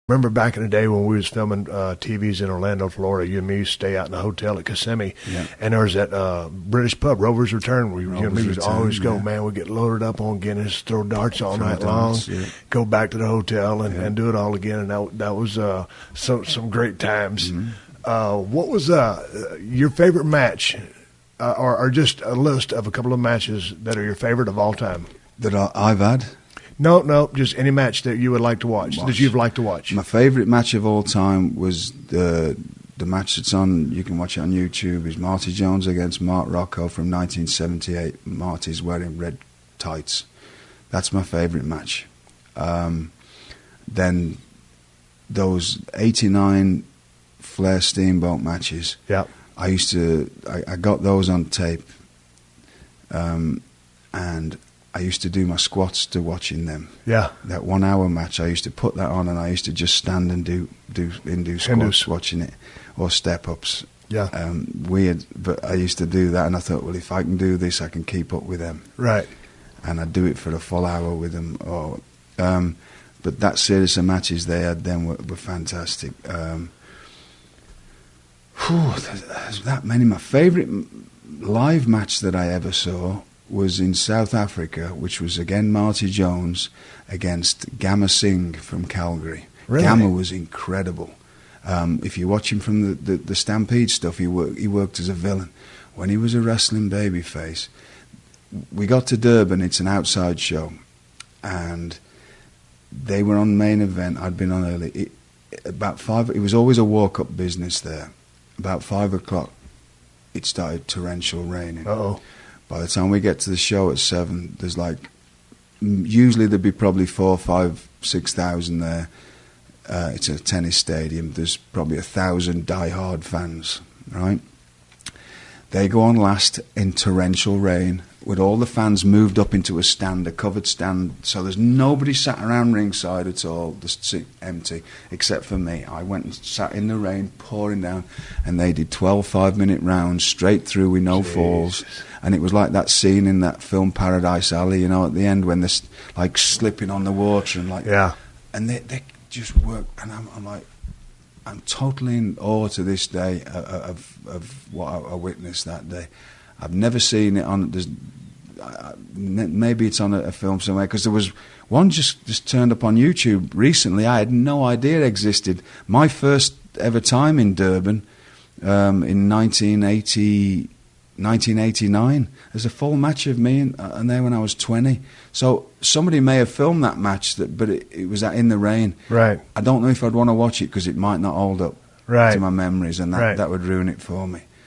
Remember back in the day when we was filming TVs in Orlando, Florida, you and me used to stay out in a hotel at Kissimmee, and there was that British pub, Rover's Return, where you and me would always go, man, we'd get loaded up on Guinness, throw darts all night long, go back to the hotel and do it all again, and that was some great times. What was your favorite match, or just a list of a couple of matches that are your favorite of all time? That I've had? No, just any match that you would like to watch, that you've liked to watch. My favourite match of all time was the match that's on, you can watch it on YouTube, is Marty Jones against Mark Rocco from 1978. Marty's wearing red tights. That's my favourite match. Then those 89 Flair Steamboat matches, I got those on tape, and I used to do my squats to watching them. Yeah. That 1 hour match, I used to put that on, and I used to just stand and do squats watching it, or step ups. Yeah. Weird, but I used to do that, and I thought, well, if I can do this, I can keep up with them. Right. And I'd do it for a full hour with them. But that series of matches they had then were fantastic. There's that many. My favourite live match that I ever saw was in South Africa, which was again Marty Jones against Gamma Singh from Calgary. Really? Gamma was incredible. If you watch him from the Stampede stuff, he worked as a villain. When he was a wrestling babyface, we got to Durban, it's an outside show, and they were on main event. I'd been on early. It was always a walk-up business there. About 5 o'clock, it started torrential raining. Uh-oh. By the time we get to the show at 7, there's usually there'd be probably 4, 5, 6,000 there. It's a tennis stadium. There's probably 1,000 die-hard fans, right? They go on last in torrential rain, with all the fans moved up into a stand, a covered stand, so there's nobody sat around ringside at all, just empty, except for me. I went and sat in the rain, pouring down, and they did 12 5-minute rounds straight through with no falls. And it was like that scene in that film Paradise Alley, at the end when they're like slipping on the water and and they just work, and I'm totally in awe to this day of what I witnessed that day. I've never seen it on. Maybe it's on a film somewhere, because there was one just turned up on YouTube recently. I had no idea it existed. My first ever time in Durban in 1989. There's a full match of me and there when I was 20. So somebody may have filmed that match, but it was in the rain. Right. I don't know if I'd want to watch it, because it might not hold up to my memories, and that would ruin it for me.